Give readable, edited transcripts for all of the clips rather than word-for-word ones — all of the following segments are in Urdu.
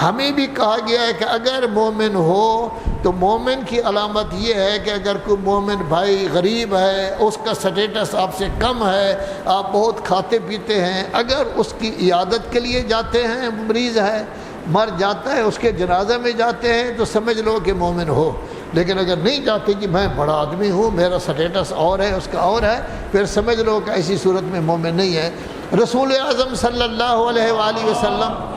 ہمیں بھی کہا گیا ہے کہ اگر مومن ہو تو مومن کی علامت یہ ہے کہ اگر کوئی مومن بھائی غریب ہے، اس کا سٹیٹس آپ سے کم ہے، آپ بہت کھاتے پیتے ہیں، اگر اس کی عیادت کے لیے جاتے ہیں، مریض ہے مر جاتا ہے، اس کے جنازہ میں جاتے ہیں، تو سمجھ لو کہ مومن ہو۔ لیکن اگر نہیں جاتے کہ میں بڑا آدمی ہوں، میرا سٹیٹس اور ہے، اس کا اور ہے، پھر سمجھ لو کہ ایسی صورت میں مومن نہیں ہے۔ رسول اعظم صلی اللہ علیہ وآلہ وسلم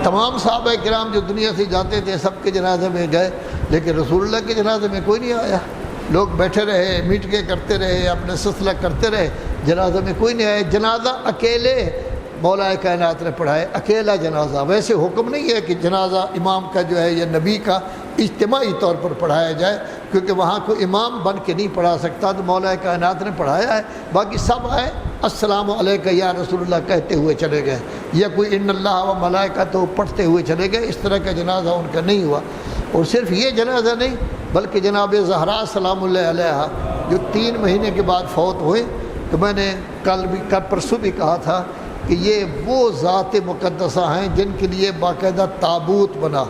تمام صحابہ کرام جو دنیا سے جاتے تھے سب کے جنازے میں گئے، لیکن رسول اللہ کے جنازے میں کوئی نہیں آیا۔ لوگ بیٹھے رہے، میٹنگیں کرتے رہے، اپنے سلسلہ کرتے رہے، جنازہ میں کوئی نہیں آیا۔ جنازہ اکیلے مولا کائنات نے پڑھائے، اکیلا جنازہ۔ ویسے حکم نہیں ہے کہ جنازہ امام کا جو ہے یا نبی کا اجتماعی طور پر پڑھایا جائے، کیونکہ وہاں کوئی امام بن کے نہیں پڑھا سکتا، تو مولا کائنات نے پڑھایا ہے۔ باقی سب آئے السلام علیکہ یا رسول اللہ کہتے ہوئے چلے گئے، یا کوئی ان اللہ و ملائکتہ پڑھتے ہوئے چلے گئے۔ اس طرح کا جنازہ ان کا نہیں ہوا۔ اور صرف یہ جنازہ نہیں بلکہ جناب زہرا سلام اللہ علیہا جو 3 مہینے کے بعد فوت ہوئے، تو میں نے کل پرسوں بھی کہا تھا کہ یہ وہ ذات مقدسہ ہیں جن کے لیے باقاعدہ تابوت بنا۔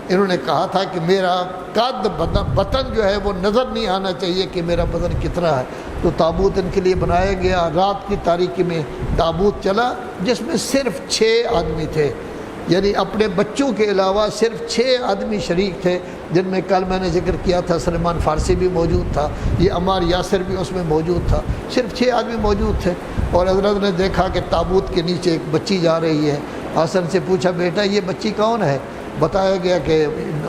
انہوں نے کہا تھا کہ میرا قد بدن جو ہے وہ نظر نہیں آنا چاہیے کہ میرا بدن کتنا ہے، تو تابوت ان کے لیے بنایا گیا۔ رات کی تاریکی میں تابوت چلا جس میں صرف 6 آدمی تھے، یعنی اپنے بچوں کے علاوہ صرف 6 آدمی شریک تھے، جن میں کل میں نے ذکر کیا تھا سلمان فارسی بھی موجود تھا، یہ عمار یاسر بھی اس میں موجود تھا، صرف 6 آدمی موجود تھے۔ اور حضرت نے دیکھا کہ تابوت کے نیچے ایک بچی جا رہی ہے۔ حسن سے پوچھا بیٹا یہ بچی کون ہے؟ بتایا گیا کہ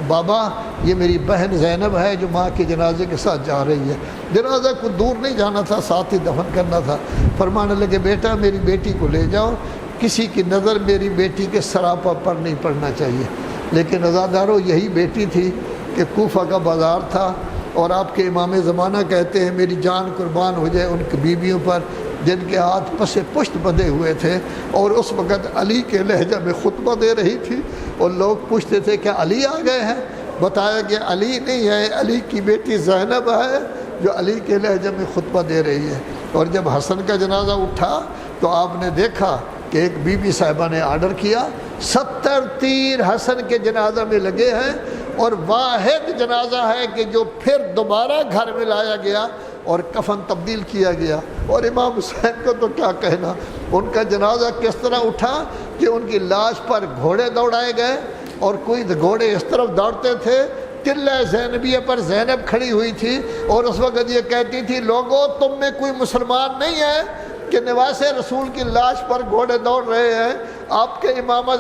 بابا یہ میری بہن زینب ہے جو ماں کے جنازے کے ساتھ جا رہی ہے۔ جنازہ کو دور نہیں جانا تھا، ساتھ ہی دفن کرنا تھا۔ فرمانے لگے بیٹا میری بیٹی کو لے جاؤ، کسی کی نظر میری بیٹی کے سراپا پر نہیں پڑنا چاہیے۔ لیکن عزادارو یہی بیٹی تھی کہ کوفہ کا بازار تھا، اور آپ کے امام زمانہ کہتے ہیں میری جان قربان ہو جائے ان کی بیویوں پر جن کے ہاتھ پس پشت بندھے ہوئے تھے، اور اس وقت علی کے لہجہ میں خطبہ دے رہی تھی، اور لوگ پوچھتے تھے کہ علی آ گئے ہیں؟ بتایا کہ علی نہیں ہے، علی کی بیٹی زینب ہے جو علی کے لہجہ میں خطبہ دے رہی ہے۔ اور جب حسن کا جنازہ اٹھا تو آپ نے دیکھا کہ ایک بی بی صاحبہ نے آرڈر کیا، 70 تیر حسن کے جنازہ میں لگے ہیں، اور واحد جنازہ ہے کہ جو پھر دوبارہ گھر میں لایا گیا اور کفن تبدیل کیا گیا۔ اور امام حسین کو تو کیا کہنا، ان کا جنازہ کس طرح اٹھا کہ ان کی لاش پر گھوڑے دوڑائے گئے، اور کوئی گھوڑے اس طرف دوڑتے تھے، قلعہ زینبیہ پر زینب کھڑی ہوئی تھی، اور اس وقت یہ کہتی تھی لوگوں تم میں کوئی مسلمان نہیں ہے کہ نواس رسول کی لاش پر گھوڑے دوڑ رہے ہیں۔ آپ کے امام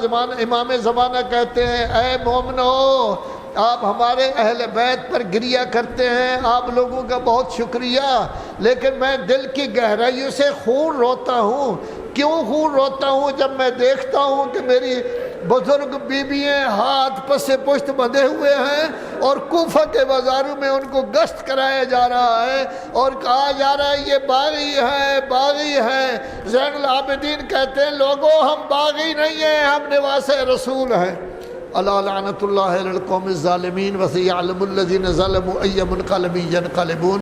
زمانہ کہتے ہیں اے مومنو، آپ ہمارے اہل بیت پر گریہ کرتے ہیں، آپ لوگوں کا بہت شکریہ، لیکن میں دل کی گہرائیوں سے خون روتا ہوں۔ کیوں خون روتا ہوں؟ جب میں دیکھتا ہوں کہ میری بزرگ بیویاں ہاتھ پس پشت بندھے ہوئے ہیں، اور کوفہ کے بازاروں میں ان کو گشت کرایا جا رہا ہے، اور کہا جا رہا ہے یہ باغی ہے، باغی ہے۔ زین العابدین کہتے ہیں لوگوں ہم باغی نہیں ہیں، ہم نواس رسول ہیں۔ الا لعنت اللہ علی القوم الظالمین وسیعلم الذین ظلموا ای منقلب ینقلبون۔